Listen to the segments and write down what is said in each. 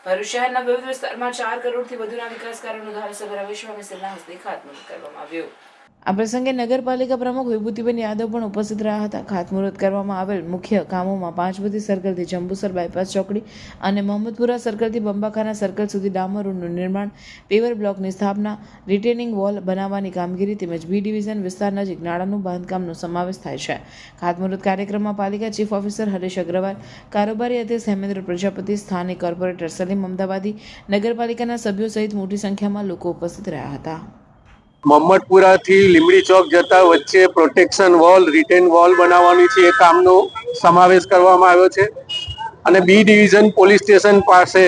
ભરૂચ શહેરના વિવિધ વિસ્તારમાં 4 કરોડથી વધુના વિકાસ કાર્યોનું ધારાસભ્ય રમેશ મિસ્ત્રીના હસ્તે ખાતમુહૂર્ત કરવામાં આવ્યું। આ પ્રસંગે નગરપાલિકા પ્રમુખ વિભૂતિબેન યાદવ પણ ઉપસ્થિત રહ્યા હતા। ખાતમુહૂર્ત કરવામાં આવેલ મુખ્ય કામોમાં પાંચબત્તી સર્કલથી જંબુસર બાયપાસ ચોકડી અને મોહમ્મદપુરા સર્કલથી બંબાખાના સર્કલ સુધી ડામર રોડનું નિર્માણ, પેવર બ્લોકની સ્થાપના, રિટેનિંગ વોલ બનાવવાની કામગીરી તેમજ બી ડિવિઝન વિસ્તાર નજીક નાળાનું બાંધકામનો સમાવેશ થાય છે। ખાતમુહૂર્ત કાર્યક્રમમાં પાલિકા ચીફ ઓફિસર હરેશ અગ્રવાલ, કારોબારી અધ્યક્ષ હેમેન્દ્ર પ્રજાપતિ, સ્થાનિક કોર્પોરેટર સલીમ અમદાવાદી, નગરપાલિકાના સભ્યો સહિત મોટી સંખ્યામાં લોકો ઉપસ્થિત રહ્યા હતા। મોહમ્મદપુરા થી લીમડી ચોક જતા વચ્ચે પ્રોટેક્શન વોલ, રિટેન વોલ બનાવવાની છે, એ કામનો સમાવેશ કરવામાં આવ્યો છે। અને બી ડિવિઝન પોલીસ સ્ટેશન પાસે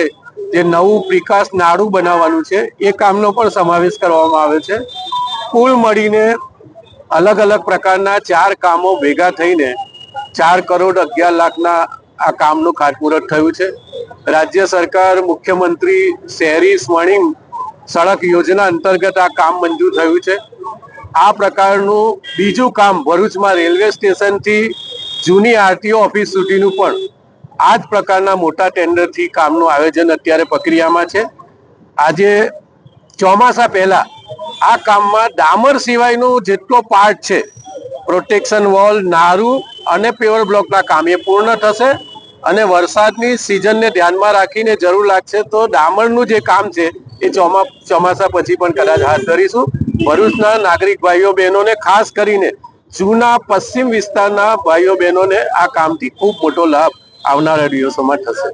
જે નવું પ્રિકાસ નાળું બનાવવાનું છે, એ કામનો પણ સમાવેશ કરવામાં આવ્યો છે। કુલ મળીને અલગ અલગ પ્રકારના 4 કામો ભેગા થઈને 4 કરોડ 11 લાખના આ કામનું ખાતમુહૂર્ત થયું છે। રાજ્ય સરકાર મુખ્યમંત્રી શહેરી સ્વર્ણિમ સડક યોજના અંતર્ગત આ કામ મંજૂર થયું છે। આ પ્રકારનું બીજું કામ ભરૂચમાં રેલવે સ્ટેશનથી જૂની આરટીઓ ઓફિસ સુધીનું પણ આ જ પ્રકારના મોટા ટેન્ડરથી કામનું આયોજન અત્યારે પ્રક્રિયામાં છે। આજે ચોમાસા પહેલા આ કામમાં ડામર સિવાયનું જેટલો પાર્ટ છે, પ્રોટેક્શન વોલ, નારું અને પેવર બ્લોકના કામ એ પૂર્ણ થશે। અને વરસાદની સિઝનને ધ્યાનમાં રાખીને જરૂર લાગશે તો ડામરનું જે કામ છે એ ચોમાસા પછી પણ કદાચ હાથ ધરીશું। ભરૂચના નાગરિક ભાઈઓ બહેનોને, ખાસ કરીને જૂના પશ્ચિમ વિસ્તારના ભાઈઓ બહેનોને આ કામથી ખૂબ મોટો લાભ આવનારા દિવસોમાં થશે।